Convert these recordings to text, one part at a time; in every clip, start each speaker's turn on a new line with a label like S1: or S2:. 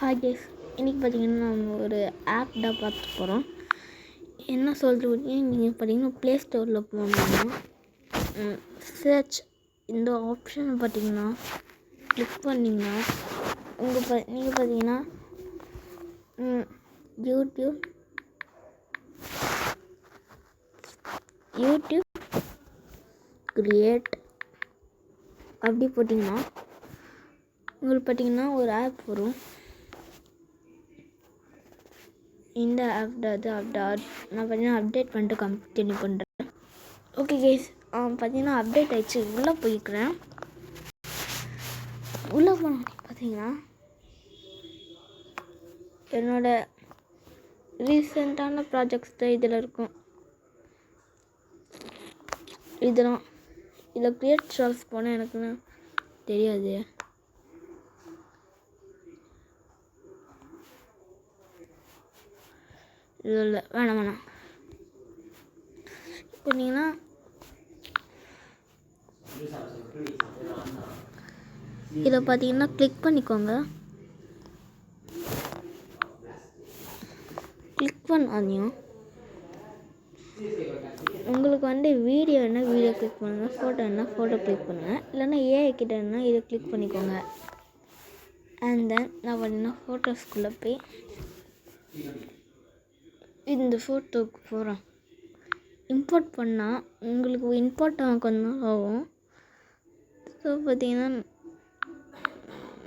S1: Hi guys, இன்றைக்கி பார்த்தீங்கன்னா நம்ம ஒரு ஆப் தான் பார்த்து போகிறோம். என்ன சொல்கிறது நீங்கள் பார்த்தீங்கன்னா ப்ளே ஸ்டோரில் போனீங்கன்னா சர்ச் இந்த ஆப்ஷன் பார்த்தீங்கன்னா கிளிக் பண்ணிங்கன்னா நீங்கள் பார்த்தீங்கன்னா யூடியூப் கிரியேட் அப்படி போட்டிங்கன்னா உங்களுக்கு பார்த்தீங்கன்னா ஒரு ஆப் வரும். இந்த ஆப் நான் பார்த்தீங்கன்னா அப்டேட் பண்ணிட்டு கண்டினியூ பண்ணுறேன். ஓகே கேஸ், பார்த்தீங்கன்னா அப்டேட் ஆகிடுச்சு. உள்ளே போய்க்கிறேன். உள்ளே போனோம் பார்த்தீங்கன்னா என்னோடய ரீசெண்டான ப்ராஜெக்ட்ஸ் தான் இதில் இருக்கும். இதெல்லாம் இதில் க்ரியேட் ஸ்டால்ஸ் போனால் எனக்குன்னு தெரியாது. இல்லை வேணாம் போனீங்கன்னா இதில் பார்த்தீங்கன்னா கிளிக் பண்ணிக்கோங்க. கிளிக் பண்ணாதையும் உங்களுக்கு வீடியோ என்ன வீடியோ கிளிக் பண்ணுங்கள், ஃபோட்டோ என்ன ஃபோட்டோ கிளிக் பண்ணுங்கள், இல்லைன்னா ஏஐ கிட்ட என்ன இதை கிளிக் பண்ணிக்கோங்க. அண்ட் தென் நான் பார்த்தீங்கன்னா ஃபோட்டோஸ்குள்ளே போய் இந்த ஃபோட்டோவுக்கு போகிறேன். இம்போர்ட் பண்ணால் உங்களுக்கு இம்போர்ட் ஆக கொஞ்சம் நாள் ஆகும். ஸோ பார்த்தீங்கன்னா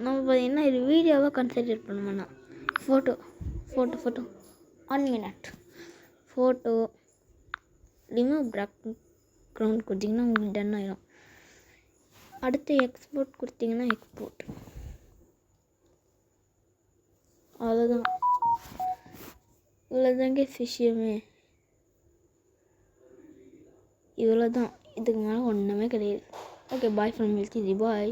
S1: நம்ம பார்த்தீங்கன்னா இது வீடியோவாக கன்சிடர் பண்ண வேணாம். Photo 1 minute photo remove background கொடுத்திங்கன்னா உங்களுக்கு டன் ஆகிடும். அடுத்து எக்ஸ்போர்ட் கொடுத்திங்கன்னா எக்ஸ்போர்ட். அவ்வளோதான், இவ்வளோதாங்க விஷயமே. இவ்வளோதான், இதுக்கு மேலே ஒன்றுமே கிடையாது. Okay, bye from milky. Bye.